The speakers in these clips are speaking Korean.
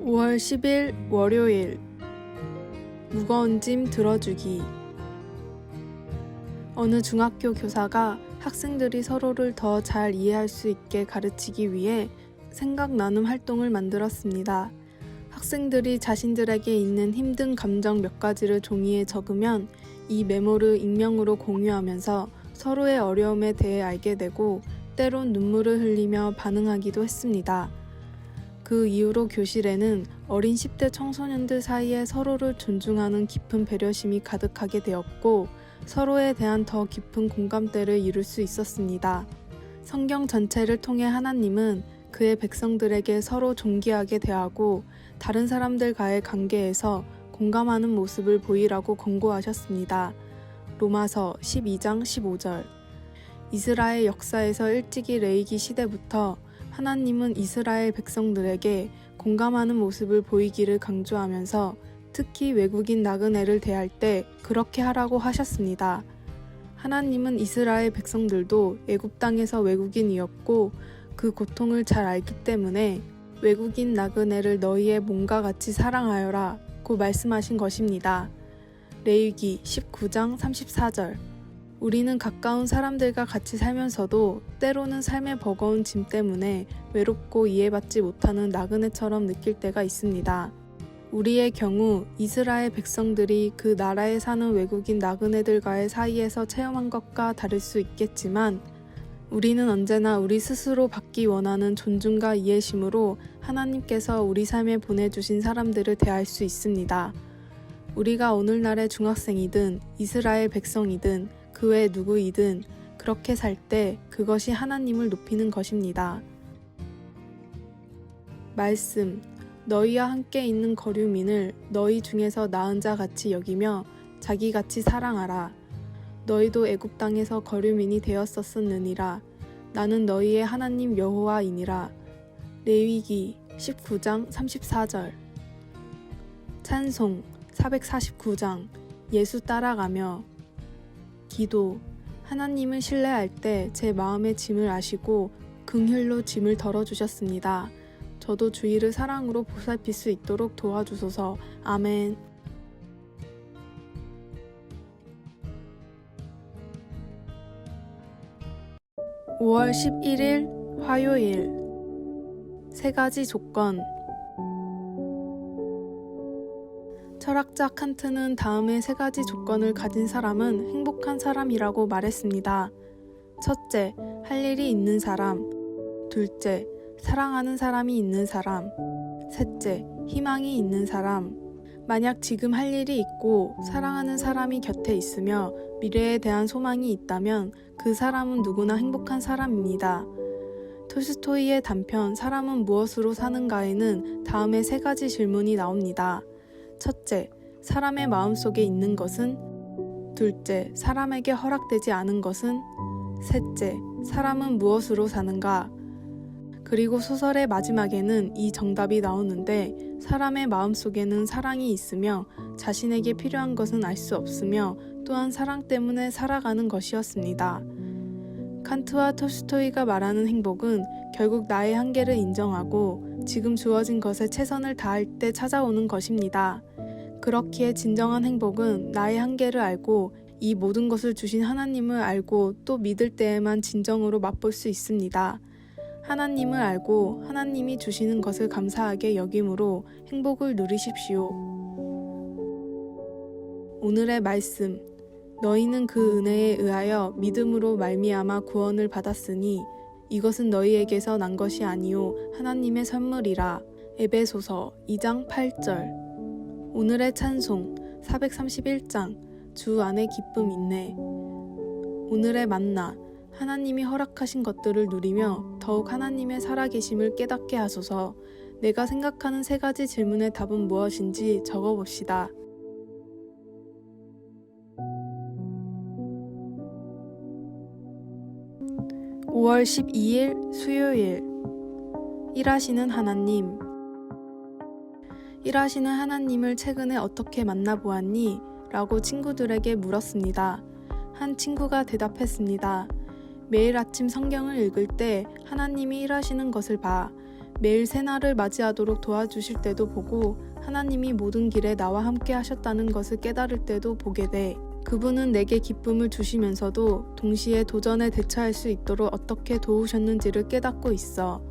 5월 10일 월요일 무거운 짐 들어주기. 어느 중학교 교사가 학생들이 서로를 더 잘 이해할 수 있게 가르치기 위해 생각 나눔 활동을 만들었습니다. 학생들이 자신들에게 있는 힘든 감정 몇 가지를 종이에 적으면 이 메모를 익명으로 공유하면서 서로의 어려움에 대해 알게 되고 때론 눈물을 흘리며 반응하기도 했습니다. 그 이후로 교실에는 어린 10대 청소년들 사이에 서로를 존중하는 깊은 배려심이 가득하게 되었고 서로에 대한 더 깊은 공감대를 이룰 수 있었습니다. 성경 전체를 통해 하나님은 그의 백성들에게 서로 존귀하게 대하고 다른 사람들과의 관계에서 공감하는 모습을 보이라고 권고하셨습니다. 로마서 12장 15절. 이스라엘 역사에서 일찍이 레위기 시대부터 하나님은 이스라엘 백성들에게 공감하는 모습을 보이기를 강조하면서 특히 외국인 나그네를 대할 때 그렇게 하라고 하셨습니다. 하나님은 이스라엘 백성들도 애굽 땅에서 외국인이었고 그 고통을 잘 알기 때문에 외국인 나그네를 너희의 몸과 같이 사랑하여라 고 말씀하신 것입니다. 레위기 19장 34절. 우리는 가까운 사람들과 같이 살면서도 때로는 삶의 버거운 짐 때문에 외롭고 이해받지 못하는 나그네처럼 느낄 때가 있습니다. 우리의 경우 이스라엘 백성들이 그 나라에 사는 외국인 나그네들과의 사이에서 체험한 것과 다를 수 있겠지만 우리는 언제나 우리 스스로 받기 원하는 존중과 이해심으로 하나님께서 우리 삶에 보내주신 사람들을 대할 수 있습니다. 우리가 오늘날의 중학생이든 이스라엘 백성이든 그 외 누구이든 그렇게 살 때 그것이 하나님을 높이는 것입니다. 말씀. 너희와 함께 있는 거류민을 너희 중에서 나은 자 같이 여기며 자기같이 사랑하라. 너희도 애굽 땅에서 거류민이 되었었느니라. 나는 너희의 하나님 여호와이니라. 레위기 19장 34절. 찬송 449장. 예수 따라가며. 기도. 하나님을 신뢰할 때 제 마음의 짐을 아시고 긍휼로 짐을 덜어주셨습니다. 저도 주의를 사랑으로 보살필 수 있도록 도와주소서. 아멘. (5월 11일) 화요일. 3가지 조건. 철학자 칸트는 다음의 3가지 조건을 가진 사람은 행복한 사람이라고 말했습니다. 첫째, 할 일이 있는 사람. 둘째, 사랑하는 사람이 있는 사람. 셋째, 희망이 있는 사람. 만약 지금 할 일이 있고 사랑하는 사람이 곁에 있으며 미래에 대한 소망이 있다면 그 사람은 누구나 행복한 사람입니다. 톨스토이의 단편 사람은 무엇으로 사는가에는 다음의 3가지 질문이 나옵니다. 첫째, 사람의 마음속에 있는 것은? 둘째, 사람에게 허락되지 않은 것은? 셋째, 사람은 무엇으로 사는가? 그리고 소설의 마지막에는 이 정답이 나오는데 사람의 마음속에는 사랑이 있으며 자신에게 필요한 것은 알 수 없으며 또한 사랑 때문에 살아가는 것이었습니다. 칸트와 톨스토이가 말하는 행복은 결국 나의 한계를 인정하고 지금 주어진 것에 최선을 다할 때 찾아오는 것입니다. 그렇기에 진정한 행복은 나의 한계를 알고 이 모든 것을 주신 하나님을 알고 또 믿을 때에만 진정으로 맛볼 수 있습니다. 하나님을 알고 하나님이 주시는 것을 감사하게 여김으로 행복을 누리십시오. 오늘의 말씀. 너희는 그 은혜에 의하여 믿음으로 말미암아 구원을 받았으니 이것은 너희에게서 난 것이 아니요 하나님의 선물이라. 에베소서 2장 8절. 오늘의 찬송 431장. 주 안에 기쁨 있네. 오늘의 만나. 하나님이 허락하신 것들을 누리며 더욱 하나님의 살아계심을 깨닫게 하소서. 내가 생각하는 3가지 질문의 답은 무엇인지 적어봅시다. (5월 12일) 수요일. 일하시는 하나님. 일하시는 하나님을 최근에 어떻게 만나보았니? 라고 친구들에게 물었습니다. 한 친구가 대답했습니다. 매일 아침 성경을 읽을 때 하나님이 일하시는 것을 봐. 매일 새날을 맞이하도록 도와주실 때도 보고 하나님이 모든 길에 나와 함께 하셨다는 것을 깨달을 때도 보게 돼. 그분은 내게 기쁨을 주시면서도 동시에 도전에 대처할 수 있도록 어떻게 도우셨는지를 깨닫고 있어.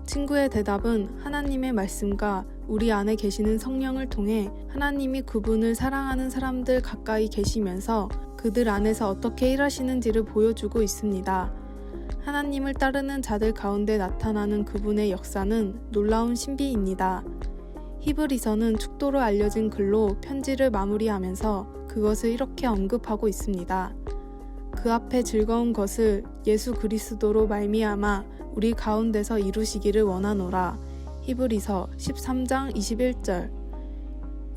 친구의 대답은 하나님의 말씀과 우리 안에 계시는 성령을 통해 하나님이 그분을 사랑하는 사람들 가까이 계시면서 그들 안에서 어떻게 일하시는지를 보여주고 있습니다. 하나님을 따르는 자들 가운데 나타나는 그분의 역사는 놀라운 신비입니다. 히브리서는 축도로 알려진 글로 편지를 마무리하면서 그것을 이렇게 언급하고 있습니다. 그 앞에 즐거운 것을 예수 그리스도로 말미암아 우리 가운데서 이루시기를 원하노라. 히브리서 13장 21절.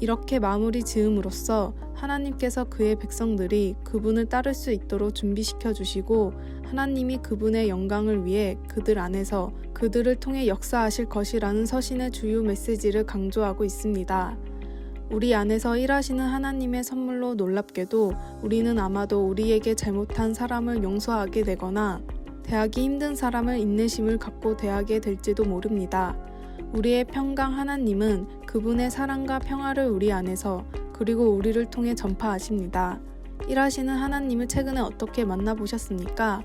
이렇게 마무리 지음으로써 하나님께서 그의 백성들이 그분을 따를 수 있도록 준비시켜 주시고 하나님이 그분의 영광을 위해 그들 안에서 그들을 통해 역사하실 것이라는 서신의 주요 메시지를 강조하고 있습니다. 우리 안에서 일하시는 하나님의 선물로 놀랍게도 우리는 아마도 우리에게 잘못한 사람을 용서하게 되거나 대하기 힘든 사람을 인내심을 갖고 대하게 될지도 모릅니다. 우리의 평강 하나님은 그분의 사랑과 평화를 우리 안에서 그리고 우리를 통해 전파하십니다. 일하시는 하나님을 최근에 어떻게 만나보셨습니까?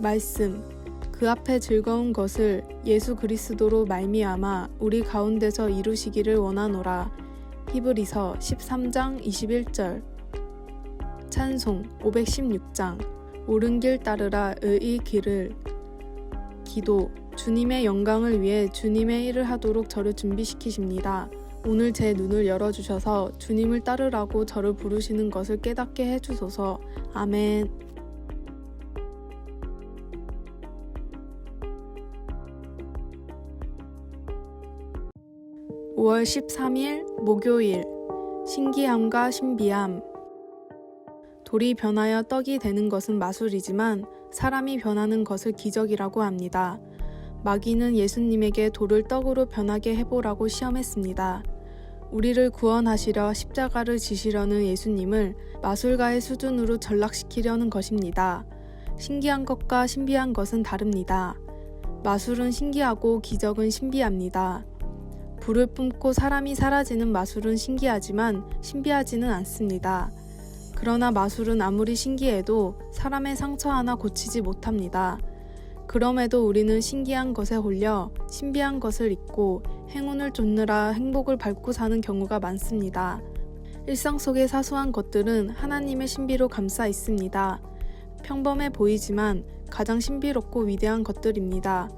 말씀. 그 앞에 즐거운 것을 예수 그리스도로 말미암아 우리 가운데서 이루시기를 원하노라. 히브리서 13장 21절. 찬송 516장. 옳은 길 따르라 의의 길을. 기도. 주님의 영광을 위해 주님의 일을 하도록 저를 준비시키십니다. 오늘 제 눈을 열어주셔서 주님을 따르라고 저를 부르시는 것을 깨닫게 해주소서. 아멘. 5월 13일 목요일. 신기함과 신비함. 돌이 변하여 떡이 되는 것은 마술이지만 사람이 변하는 것을 기적이라고 합니다. 마귀는 예수님에게 돌을 떡으로 변하게 해보라고 시험했습니다. 우리를 구원하시려 십자가를 지시려는 예수님을 마술가의 수준으로 전락시키려는 것입니다. 신기한 것과 신비한 것은 다릅니다. 마술은 신기하고 기적은 신비합니다. 불을 뿜고 사람이 사라지는 마술은 신기하지만 신비하지는 않습니다. 그러나 마술은 아무리 신기해도 사람의 상처 하나 고치지 못합니다. 그럼에도 우리는 신기한 것에 홀려 신비한 것을 잊고 행운을 쫓느라 행복을 밟고 사는 경우가 많습니다. 일상 속의 사소한 것들은 하나님의 신비로 감싸 있습니다. 평범해 보이지만 가장 신비롭고 위대한 것들입니다.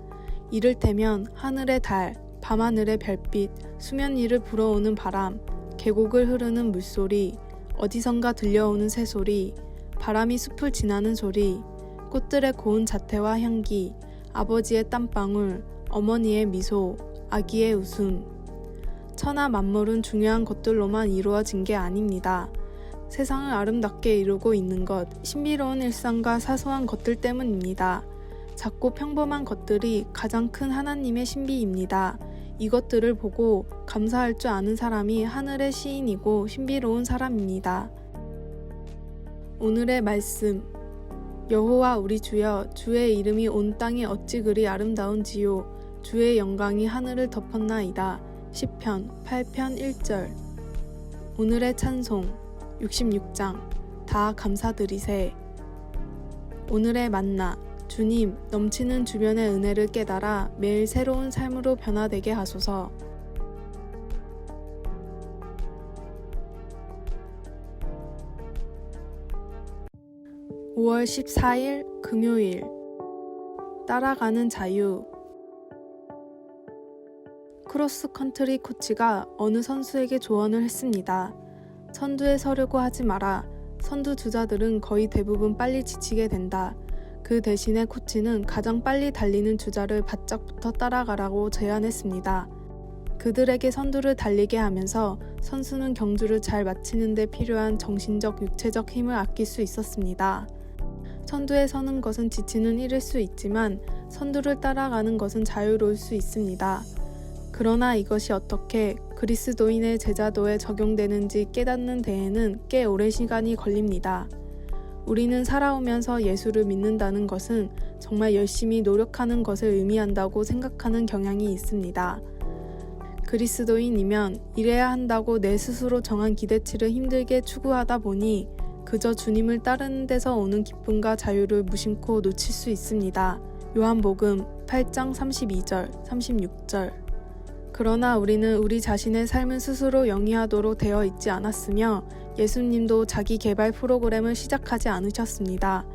이를테면 하늘의 달, 밤하늘의 별빛, 수면 위를 불어오는 바람, 계곡을 흐르는 물소리, 어디선가 들려오는 새소리, 바람이 숲을 지나는 소리, 꽃들의 고운 자태와 향기, 아버지의 땀방울, 어머니의 미소, 아기의 웃음. 천하 만물은 중요한 것들로만 이루어진 게 아닙니다. 세상을 아름답게 이루고 있는 것, 신비로운 일상과 사소한 것들 때문입니다. 작고 평범한 것들이 가장 큰 하나님의 신비입니다. 이것들을 보고 감사할 줄 아는 사람이 하늘의 시인이고 신비로운 사람입니다. 오늘의 말씀. 여호와 우리 주여, 주의 이름이 온 땅에 어찌 그리 아름다운지요. 주의 영광이 하늘을 덮었나이다. 시편 8편 1절. 오늘의 찬송 66장. 다 감사드리세. 오늘의 만나. 주님, 넘치는 주변의 은혜를 깨달아 매일 새로운 삶으로 변화되게 하소서. (5월 14일) 금요일. 따라가는 자유. 크로스컨트리 코치가 어느 선수에게 조언을 했습니다. 선두에 서려고 하지 마라. 선두 주자들은 거의 대부분 빨리 지치게 된다. 그 대신에 코치는 가장 빨리 달리는 주자를 바짝부터 따라가라고 제안했습니다. 그들에게 선두를 달리게 하면서 선수는 경주를 잘 마치는 데 필요한 정신적, 육체적 힘을 아낄 수 있었습니다. 선두에 서는 것은 지치는 일일 수 있지만 선두를 따라가는 것은 자유로울 수 있습니다. 그러나 이것이 어떻게 그리스도인의 제자도에 적용되는지 깨닫는 데에는 꽤 오랜 시간이 걸립니다. 우리는 살아오면서 예수를 믿는다는 것은 정말 열심히 노력하는 것을 의미한다고 생각하는 경향이 있습니다. 그리스도인이면 이래야 한다고 내 스스로 정한 기대치를 힘들게 추구하다 보니 그저 주님을 따르는 데서 오는 기쁨과 자유를 무심코 놓칠 수 있습니다. 요한복음 8장 32절, 36절. 그러나 우리는 우리 자신의 삶을 스스로 영위하도록 되어 있지 않았으며 예수님도 자기 개발 프로그램을 시작하지 않으셨습니다.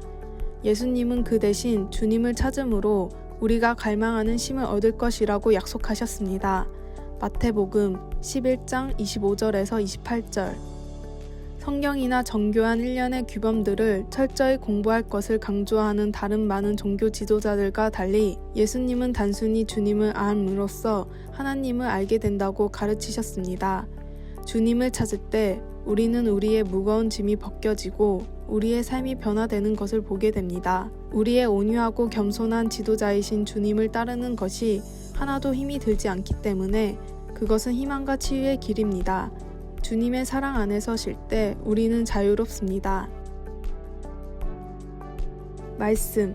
예수님은 그 대신 주님을 찾음으로 우리가 갈망하는 쉼을 얻을 것이라고 약속하셨습니다. 마태복음 11장 25절에서 28절. 성경이나 정교한 일련의 규범들을 철저히 공부할 것을 강조하는 다른 많은 종교 지도자들과 달리 예수님은 단순히 주님을 알므로써 하나님을 알게 된다고 가르치셨습니다. 주님을 찾을 때 우리는 우리의 무거운 짐이 벗겨지고 우리의 삶이 변화되는 것을 보게 됩니다. 우리의 온유하고 겸손한 지도자이신 주님을 따르는 것이 하나도 힘이 들지 않기 때문에 그것은 희망과 치유의 길입니다. 주님의 사랑 안에서 쉴 때 우리는 자유롭습니다. 말씀.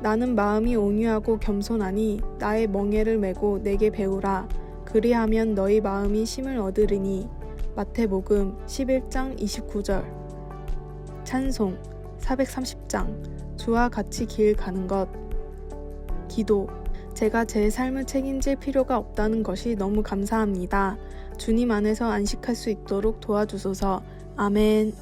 나는 마음이 온유하고 겸손하니 나의 멍에를 메고 내게 배우라. 그리하면 너희 마음이 쉼을 얻으리니. 마태복음 11장 29절. 찬송 430장. 주와 같이 길 가는 것. 기도. 제가 제 삶을 책임질 필요가 없다는 것이 너무 감사합니다. 주님 안에서 안식할 수 있도록 도와주소서. 아멘.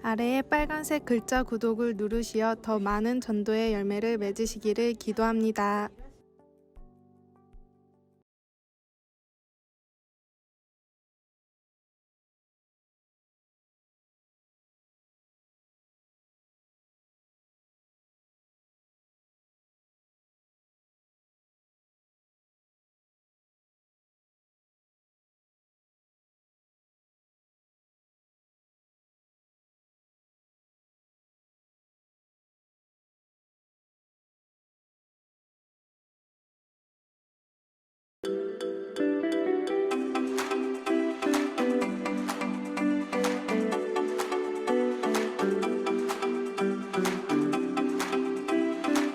아래의 빨간색 글자 구독을 누르시어 더 많은 전도의 열매를 맺으시기를 기도합니다.